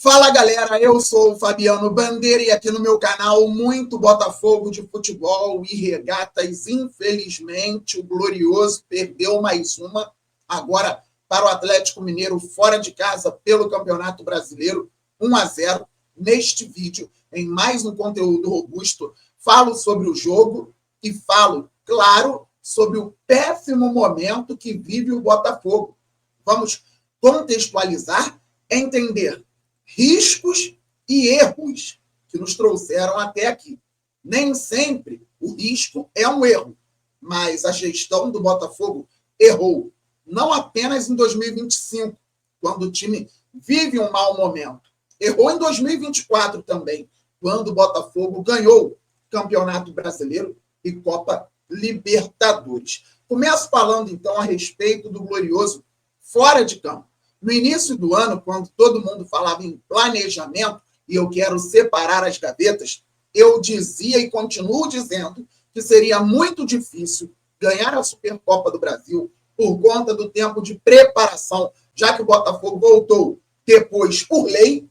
Fala galera, eu sou o Fabiano Bandeira e aqui no meu canal muito Botafogo de futebol e regatas. Infelizmente o Glorioso perdeu mais uma, agora para o Atlético Mineiro fora de casa pelo Campeonato Brasileiro, 1-0. Neste vídeo, em mais um conteúdo robusto, falo sobre o jogo e falo, claro, sobre o péssimo momento que vive o Botafogo. Vamos contextualizar, entender riscos e erros que nos trouxeram até aqui. Nem sempre o risco é um erro, mas a gestão do Botafogo errou, não apenas em 2025, quando o time vive um mau momento. Errou em 2024 também, quando o Botafogo ganhou Campeonato Brasileiro e Copa Libertadores. Começo falando, então, a respeito do Glorioso fora de campo. No início do ano, quando todo mundo falava em planejamento, e eu quero separar as gavetas, eu dizia e continuo dizendo que seria muito difícil ganhar a Supercopa do Brasil por conta do tempo de preparação, já que o Botafogo voltou depois, por lei,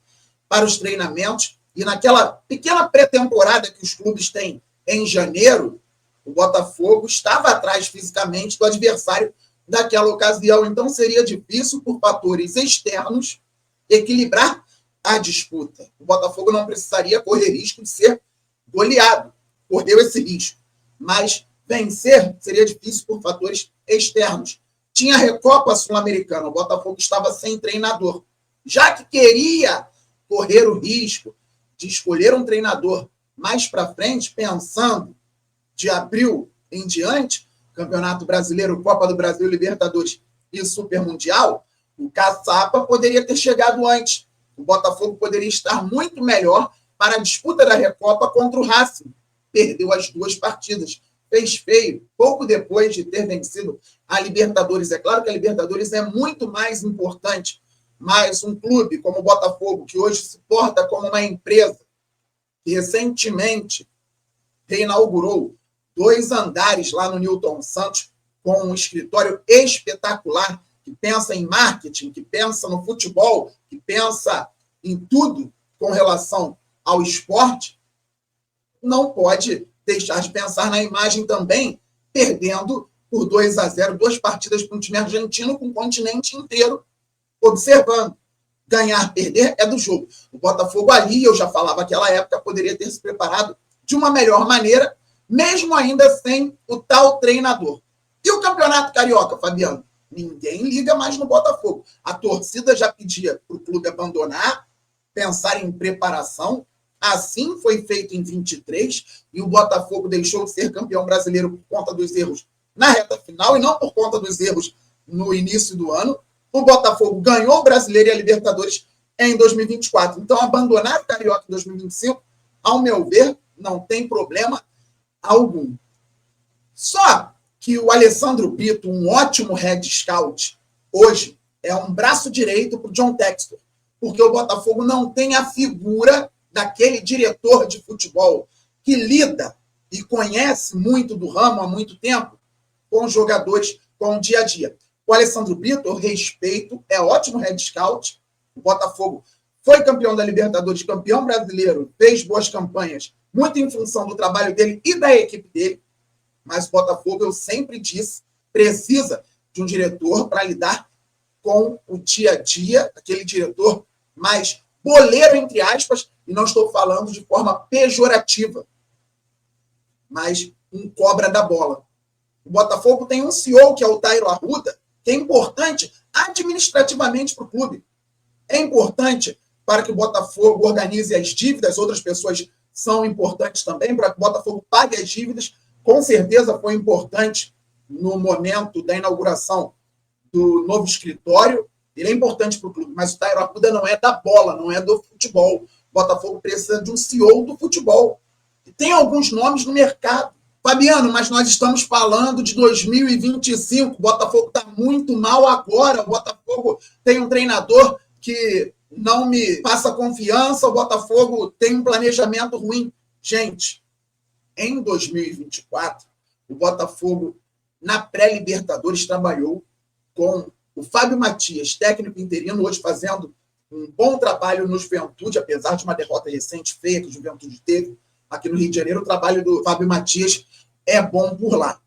para os treinamentos, e naquela pequena pré-temporada que os clubes têm em janeiro, o Botafogo estava atrás fisicamente do adversário daquela ocasião, então seria difícil por fatores externos equilibrar a disputa. O Botafogo não precisaria correr risco de ser goleado, correu esse risco, mas vencer seria difícil por fatores externos. Tinha a Recopa Sul-Americana, o Botafogo estava sem treinador, já que queria correr o risco de escolher um treinador mais para frente, pensando de abril em diante, Campeonato Brasileiro, Copa do Brasil, Libertadores e Super Mundial, o Caçapa poderia ter chegado antes. O Botafogo poderia estar muito melhor para a disputa da Recopa contra o Racing. Perdeu as duas partidas. Fez feio, pouco depois de ter vencido a Libertadores. É claro que a Libertadores é muito mais importante, mas um clube como o Botafogo, que hoje se porta como uma empresa, que recentemente reinaugurou 2 andares lá no Newton Santos, com um escritório espetacular, que pensa em marketing, que pensa no futebol, que pensa em tudo com relação ao esporte, não pode deixar de pensar na imagem também, perdendo por 2-0, 2 partidas para um time argentino com o continente inteiro observando. Ganhar, perder é do jogo. O Botafogo ali, eu já falava naquela época, poderia ter se preparado de uma melhor maneira, mesmo ainda sem o tal treinador. E o Campeonato Carioca, Fabiano? Ninguém liga mais no Botafogo. A torcida já pedia para o clube abandonar, pensar em preparação. Assim foi feito em 23, e o Botafogo deixou de ser campeão brasileiro por conta dos erros na reta final, e não por conta dos erros no início do ano. O Botafogo ganhou o Brasileiro e a Libertadores em 2024. Então, abandonar o Carioca em 2025, ao meu ver, não tem problema algum. Só que o Alessandro Brito, um ótimo head scout, hoje é um braço direito para o John Textor, porque o Botafogo não tem a figura daquele diretor de futebol que lida e conhece muito do ramo há muito tempo com os jogadores, com o dia a dia. O Alessandro Brito, eu respeito, é ótimo head scout. O Botafogo foi campeão da Libertadores, campeão brasileiro, fez boas campanhas, muito em função do trabalho dele e da equipe dele, mas o Botafogo, eu sempre disse, precisa de um diretor para lidar com o dia a dia, aquele diretor mais boleiro, entre aspas, e não estou falando de forma pejorativa, mas um cobra da bola. O Botafogo tem um CEO, que é o Tairo Arruda, que é importante administrativamente para o clube. É importante para que o Botafogo organize as dívidas, outras pessoas são importantes também para que o Botafogo pague as dívidas. Com certeza foi importante no momento da inauguração do novo escritório. Ele é importante para o clube, mas o Tairo Arruda não é da bola, não é do futebol. O Botafogo precisa de um CEO do futebol. E tem alguns nomes no mercado. Fabiano, mas nós estamos falando de 2025. O Botafogo está muito mal agora. O Botafogo tem um treinador que não me passa confiança. O Botafogo tem um planejamento ruim. Gente, em 2024, o Botafogo, na pré-Libertadores, trabalhou com o Fábio Matias, técnico interino, hoje fazendo um bom trabalho no Juventude, apesar de uma derrota recente feia que o Juventude teve aqui no Rio de Janeiro. O trabalho do Fábio Matias é bom por lá.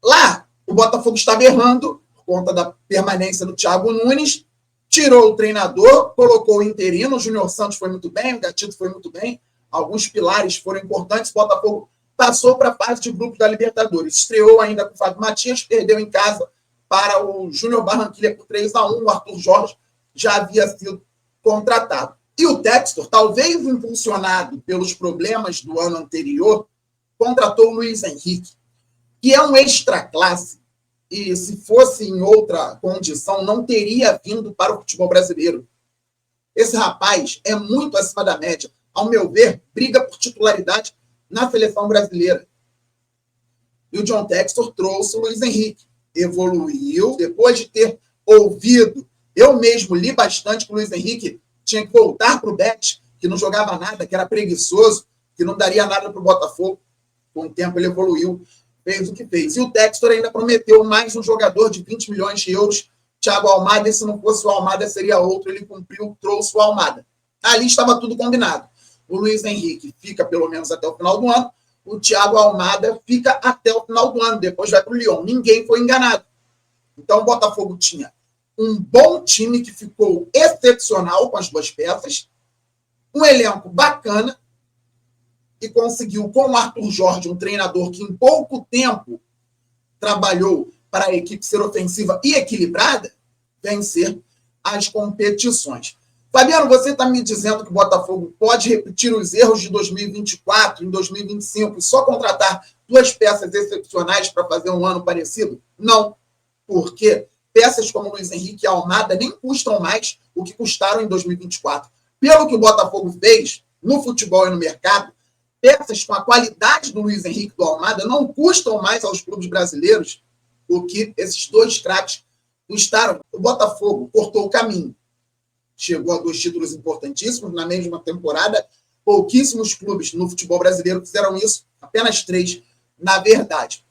Lá, o Botafogo estava errando por conta da permanência do Thiago Nunes, tirou o treinador, colocou o interino, o Júnior Santos foi muito bem, o Gatito foi muito bem, alguns pilares foram importantes, o Botafogo passou para a fase de grupo da Libertadores, estreou ainda com o Fábio Matias, perdeu em casa para o Júnior Barranquilla por 3-1, o Arthur Jorge já havia sido contratado. E o Textor, talvez impulsionado pelos problemas do ano anterior, contratou o Luiz Henrique, que é um extra-classe, e se fosse em outra condição, não teria vindo para o futebol brasileiro. Esse rapaz é muito acima da média. Ao meu ver, briga por titularidade na seleção brasileira. E o John Textor trouxe o Luiz Henrique. Evoluiu, depois de ter ouvido, eu mesmo li bastante que o Luiz Henrique tinha que voltar para o Betis, que não jogava nada, que era preguiçoso, que não daria nada para o Botafogo. Com o tempo ele evoluiu, fez o que fez. E o Textor ainda prometeu mais um jogador de 20 milhões de euros, Thiago Almada, e se não fosse o Almada, seria outro. Ele cumpriu, trouxe o Almada. Ali estava tudo combinado. O Luiz Henrique fica pelo menos até o final do ano, o Thiago Almada fica até o final do ano, depois vai para o Lyon. Ninguém foi enganado. Então o Botafogo tinha um bom time que ficou excepcional com as duas peças, um elenco bacana, e conseguiu, com o Arthur Jorge, um treinador que em pouco tempo trabalhou para a equipe ser ofensiva e equilibrada, vencer as competições. Fabiano, você está me dizendo que o Botafogo pode repetir os erros de 2024, em 2025, e só contratar duas peças excepcionais para fazer um ano parecido? Não, porque peças como Luiz Henrique e Almada nem custam mais o que custaram em 2024. Pelo que o Botafogo fez no futebol e no mercado, peças com a qualidade do Luiz Henrique e do Almada não custam mais aos clubes brasileiros o que esses dois craques custaram. O Botafogo cortou o caminho. Chegou a 2 títulos importantíssimos na mesma temporada. Pouquíssimos clubes no futebol brasileiro fizeram isso, apenas 3, na verdade.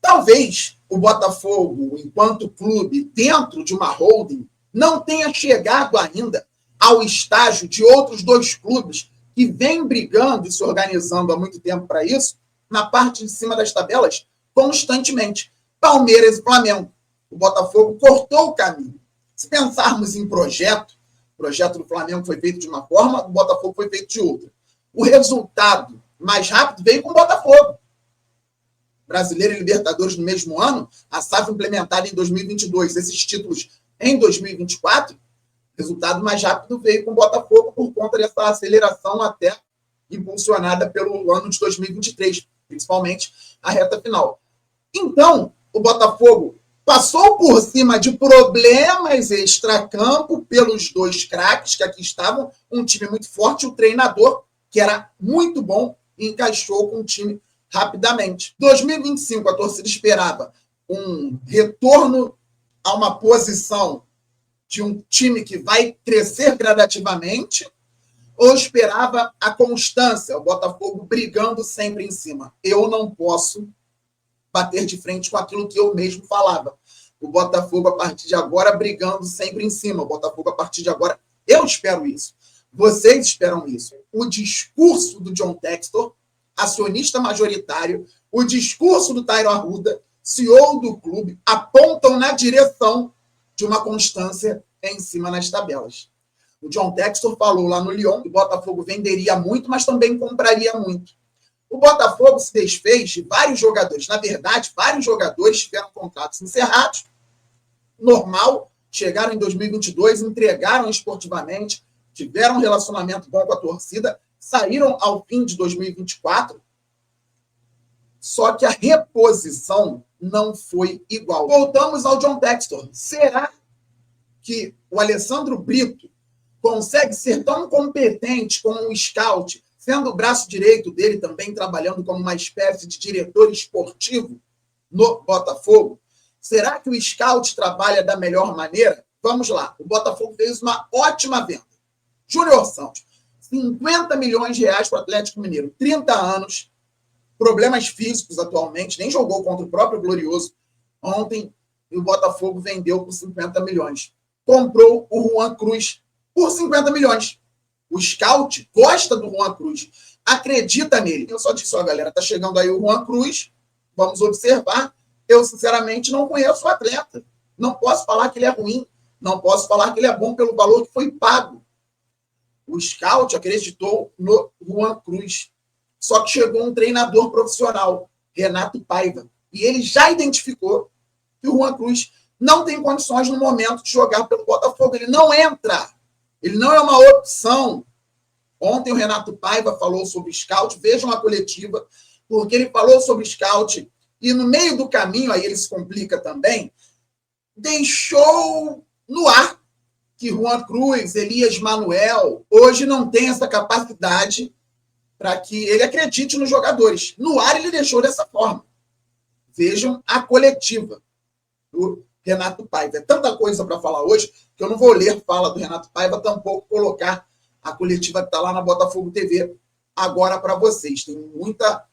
Talvez o Botafogo, enquanto clube, dentro de uma holding, não tenha chegado ainda ao estágio de outros 2 clubes que vêm brigando e se organizando há muito tempo para isso, na parte de cima das tabelas, constantemente. Palmeiras e Flamengo. O Botafogo cortou o caminho. Se pensarmos em projeto, o projeto do Flamengo foi feito de uma forma, o Botafogo foi feito de outra. O resultado mais rápido veio com o Botafogo. Brasileiro e Libertadores no mesmo ano, a SAF implementada em 2022, esses títulos em 2024, resultado mais rápido veio com o Botafogo por conta dessa aceleração até impulsionada pelo ano de 2023, principalmente a reta final. Então, o Botafogo passou por cima de problemas extracampo pelos 2 craques que aqui estavam, um time muito forte, o treinador, que era muito bom, e encaixou com o time rapidamente. 2025, a torcida esperava um retorno a uma posição de um time que vai crescer gradativamente, ou esperava a constância, o Botafogo brigando sempre em cima? Eu não posso bater de frente com aquilo que eu mesmo falava. O Botafogo, a partir de agora, brigando sempre em cima. O Botafogo, a partir de agora, eu espero isso. Vocês esperam isso. O discurso do John Textor, acionista majoritário, o discurso do Tairo Arruda, CEO do clube, apontam na direção de uma constância em cima nas tabelas. O John Textor falou lá no Lyon que o Botafogo venderia muito, mas também compraria muito. O Botafogo se desfez de vários jogadores. Na verdade, vários jogadores tiveram contratos encerrados. Normal, chegaram em 2022, entregaram esportivamente, tiveram um relacionamento bom com a torcida, saíram ao fim de 2024, só que a reposição não foi igual. Voltamos ao John Textor. Será que o Alessandro Brito consegue ser tão competente como um scout, sendo o braço direito dele também trabalhando como uma espécie de diretor esportivo no Botafogo? Será que o scout trabalha da melhor maneira? Vamos lá. O Botafogo fez uma ótima venda. Júnior Santos, 50 milhões de reais para o Atlético Mineiro, 30 anos, problemas físicos atualmente, nem jogou contra o próprio Glorioso. Ontem, o Botafogo vendeu por 50 milhões. Comprou o Juan Cruz, por 50 milhões. O scout gosta do Juan Cruz, acredita nele. Eu só disse, ó, galera, tá chegando aí o Juan Cruz, vamos observar. Eu, sinceramente, não conheço o atleta. Não posso falar que ele é ruim, não posso falar que ele é bom pelo valor que foi pago. O scout acreditou no Juan Cruz. Só que chegou um treinador profissional, Renato Paiva, e ele já identificou que o Juan Cruz não tem condições no momento de jogar pelo Botafogo. Ele não entra. Ele não é uma opção. Ontem o Renato Paiva falou sobre scout. Vejam a coletiva, porque ele falou sobre scout e no meio do caminho, aí ele se complica também, deixou no ar que Juan Cruz, Elias Manuel, hoje não tem essa capacidade para que ele acredite nos jogadores. No ar ele deixou dessa forma. Vejam a coletiva do Renato Paiva. É tanta coisa para falar hoje que eu não vou ler fala do Renato Paiva, tampouco colocar a coletiva que está lá na Botafogo TV agora para vocês. Tem muita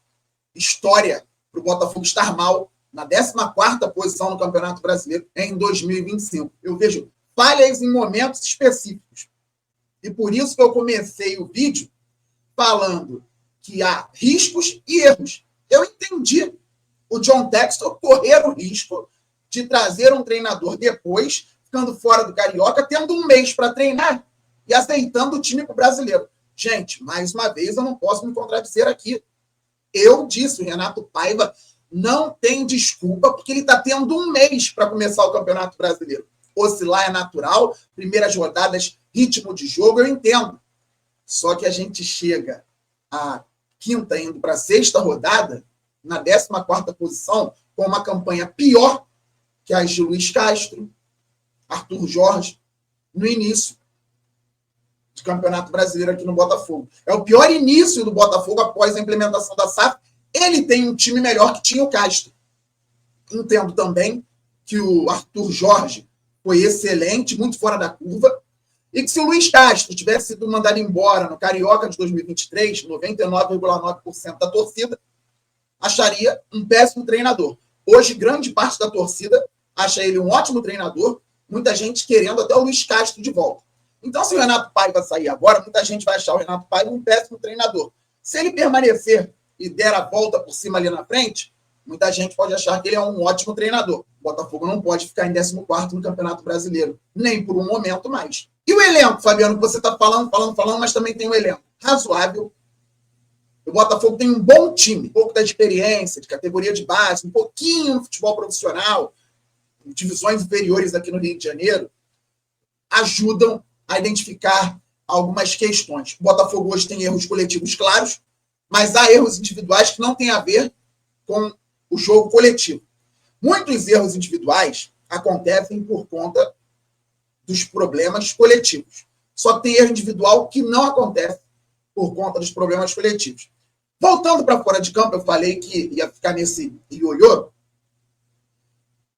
história para o Botafogo estar mal na 14ª posição no Campeonato Brasileiro em 2025. Eu vejo falhas em momentos específicos. E por isso que eu comecei o vídeo falando que há riscos e erros. Eu entendi o John Textor correr o risco de trazer um treinador depois, ficando fora do Carioca, tendo um mês para treinar e aceitando o time brasileiro. Gente, mais uma vez, eu não posso me contradizer aqui. Eu disse, o Renato Paiva não tem desculpa, porque ele está tendo um mês para começar o Campeonato Brasileiro. Oscilar é natural, primeiras rodadas, ritmo de jogo, eu entendo. Só que a gente chega à quinta, indo para a sexta rodada, na 14ª posição, com uma campanha pior que as de Luiz Castro, Arthur Jorge, no início do Campeonato Brasileiro aqui no Botafogo. É o pior início do Botafogo após a implementação da SAF. Ele tem um time melhor que tinha o Castro. Entendo também que o Arthur Jorge foi excelente, muito fora da curva, e que se o Luiz Castro tivesse sido mandado embora no Carioca de 2023, 99,9% da torcida acharia um péssimo treinador. Hoje, grande parte da torcida acha ele um ótimo treinador, muita gente querendo até o Luiz Castro de volta. Então, se o Renato Paiva sair agora, muita gente vai achar o Renato Paiva um péssimo treinador. Se ele permanecer e der a volta por cima ali na frente, muita gente pode achar que ele é um ótimo treinador. O Botafogo não pode ficar em 14º no Campeonato Brasileiro, nem por um momento mais. E o elenco, Fabiano, que você está falando, mas também tem um elenco razoável. O Botafogo tem um bom time, um pouco da experiência, de categoria de base, um pouquinho no futebol profissional, divisões inferiores aqui no Rio de Janeiro, ajudam a identificar algumas questões. O Botafogo hoje tem erros coletivos claros, mas há erros individuais que não têm a ver com o jogo coletivo. Muitos erros individuais acontecem por conta dos problemas coletivos. Só tem erro individual que não acontece por conta dos problemas coletivos. Voltando para fora de campo, eu falei que ia ficar nesse ioiô.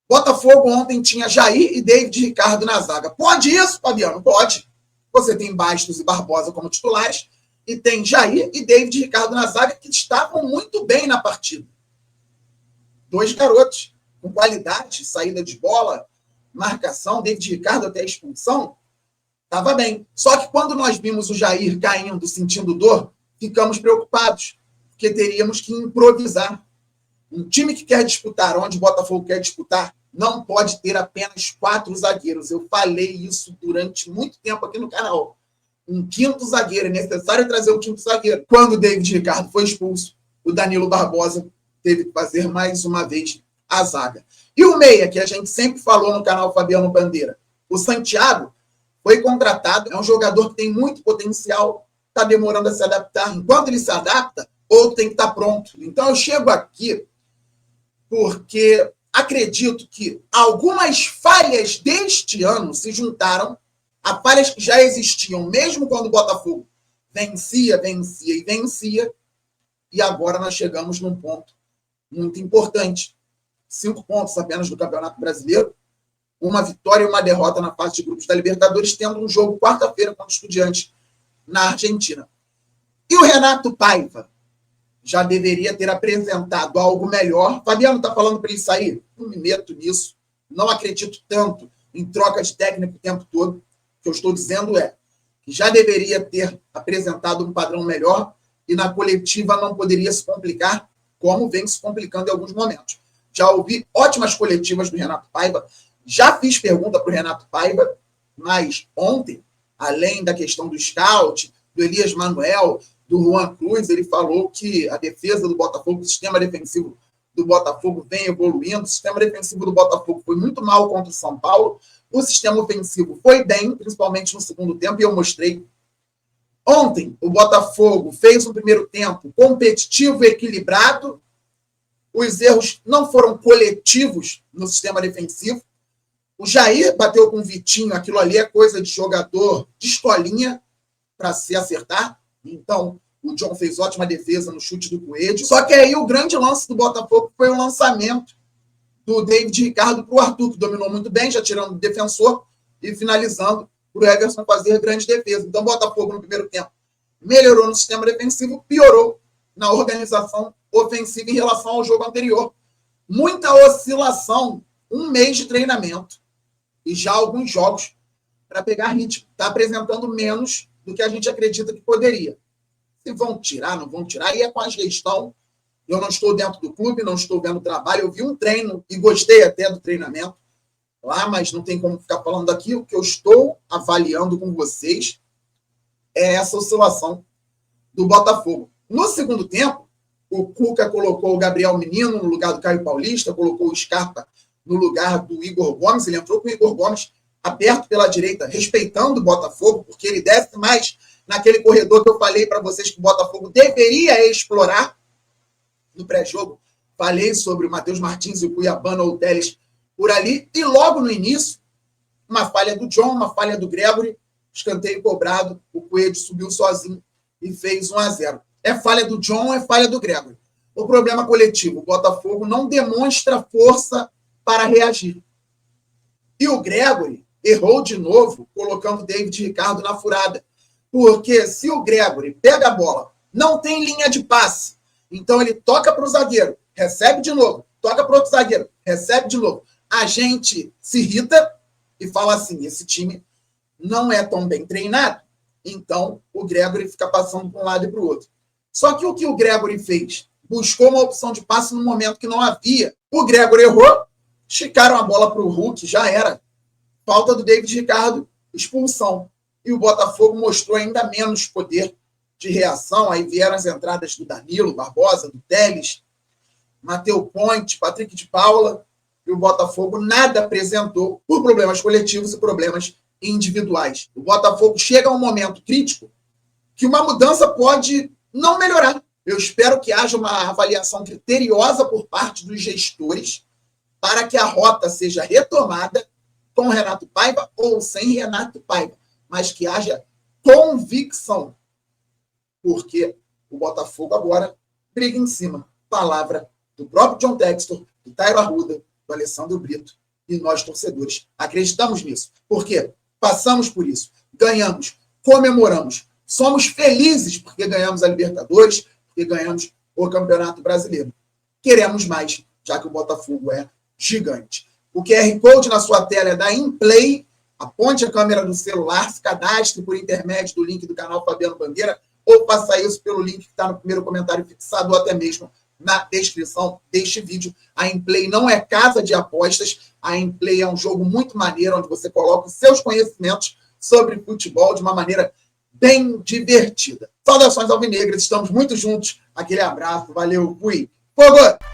Botafogo ontem tinha Jair e David Ricardo na zaga. Pode isso, Fabiano? Pode. Você tem Bastos e Barbosa como titulares e tem Jair e David Ricardo na zaga que estavam muito bem na partida. Dois garotos com qualidade, saída de bola, marcação, David Ricardo até a expulsão, estava bem. Só que quando nós vimos o Jair caindo, sentindo dor, ficamos preocupados, porque teríamos que improvisar. Um time que quer disputar, onde o Botafogo quer disputar, não pode ter apenas 4 zagueiros. Eu falei isso durante muito tempo aqui no canal. Um quinto zagueiro, é necessário trazer um quinto zagueiro. Quando o David Ricardo foi expulso, o Danilo Barbosa teve que fazer mais uma vez a zaga. E o meia, que a gente sempre falou no canal Fabiano Bandeira, o Santiago, foi contratado, é um jogador que tem muito potencial, está demorando a se adaptar. Enquanto ele se adapta, outro tem que estar pronto. Então eu chego aqui porque acredito que algumas falhas deste ano se juntaram a falhas que já existiam, mesmo quando o Botafogo vencia, e agora nós chegamos num ponto muito importante. 5 pontos apenas do Campeonato Brasileiro, uma vitória e uma derrota na fase de grupos da Libertadores, tendo um jogo quarta-feira contra o Estudiantes na Argentina. E o Renato Paiva já deveria ter apresentado algo melhor. Fabiano está falando para ele sair? Não me meto nisso. Não acredito tanto em troca de técnico o tempo todo. O que eu estou dizendo é, que já deveria ter apresentado um padrão melhor e na coletiva não poderia se complicar, como vem se complicando em alguns momentos. Já ouvi ótimas coletivas do Renato Paiva, já fiz pergunta para o Renato Paiva, mas ontem, além da questão do scout, do Elias Manuel, do Juan Cruz, ele falou que a defesa do Botafogo, o sistema defensivo do Botafogo vem evoluindo, o sistema defensivo do Botafogo foi muito mal contra o São Paulo, o sistema ofensivo foi bem, principalmente no segundo tempo, e eu mostrei. Ontem, o Botafogo fez um primeiro tempo competitivo e equilibrado, os erros não foram coletivos no sistema defensivo, o Jair bateu com o Vitinho, aquilo ali é coisa de jogador de escolinha para se acertar, então o John fez ótima defesa no chute do Coelho. Só que aí o grande lance do Botafogo foi o lançamento do David Ricardo para o Arthur, que dominou muito bem, já tirando o defensor e finalizando para o Everson fazer grande defesa. Então o Botafogo no primeiro tempo melhorou no sistema defensivo, piorou na organização ofensiva em relação ao jogo anterior. Muita oscilação, um mês de treinamento e já alguns jogos para pegar ritmo. Está apresentando menos do que a gente acredita que poderia. Se vão tirar, não vão tirar, e é com a gestão. Eu não estou dentro do clube, não estou vendo o trabalho. Eu vi um treino e gostei até do treinamento lá, mas não tem como ficar falando aqui. O que eu estou avaliando com vocês é essa oscilação do Botafogo. No segundo tempo, o Cuca colocou o Gabriel Menino no lugar do Caio Paulista, colocou o Scarpa no lugar do Igor Gomes. Ele entrou com o Igor Gomes aberto pela direita, respeitando o Botafogo, porque ele desce mais naquele corredor que eu falei para vocês que o Botafogo deveria explorar no pré-jogo. Falei sobre o Matheus Martins e o Cuiabano ou o Teles por ali. E logo no início, uma falha do John, uma falha do Gregory, escanteio cobrado, o Coelho subiu sozinho e fez 1-0. É falha do John, é falha do Gregory. O problema coletivo, o Botafogo não demonstra força para reagir. E o Gregory errou de novo, colocando o David Ricardo na furada. Porque se o Gregory pega a bola, não tem linha de passe, então ele toca para o zagueiro, recebe de novo, toca para outro zagueiro, recebe de novo. A gente se irrita e fala assim, esse time não é tão bem treinado, então o Gregory fica passando para um lado e para o outro. Só que o Gregory fez? Buscou uma opção de passe no momento que não havia. O Gregory errou, esticaram a bola para o Hulk, já era. Falta do David Ricardo, expulsão. E o Botafogo mostrou ainda menos poder de reação. Aí vieram as entradas do Danilo, Barbosa, do Teles, Matheus Ponte, Patrick de Paula, e o Botafogo nada apresentou por problemas coletivos e problemas individuais. O Botafogo chega a um momento crítico que uma mudança pode não melhorar. Eu espero que haja uma avaliação criteriosa por parte dos gestores para que a rota seja retomada com Renato Paiva ou sem Renato Paiva, mas que haja convicção, porque o Botafogo agora briga em cima. Palavra do próprio John Textor, do Tairo Arruda, do Alessandro Brito, e nós, torcedores, acreditamos nisso. Por quê? Passamos por isso, ganhamos, comemoramos, somos felizes porque ganhamos a Libertadores, porque ganhamos o Campeonato Brasileiro. Queremos mais, já que o Botafogo é gigante. O QR Code na sua tela é da Inplay. Aponte a câmera do celular, se cadastre por intermédio do link do canal Fabiano Bandeira ou faça isso pelo link que está no primeiro comentário fixado ou até mesmo na descrição deste vídeo. A Inplay não é casa de apostas. A Inplay é um jogo muito maneiro, onde você coloca os seus conhecimentos sobre futebol de uma maneira bem divertida. Saudações alvinegras, estamos muito juntos. Aquele abraço, valeu, fui. Fogo!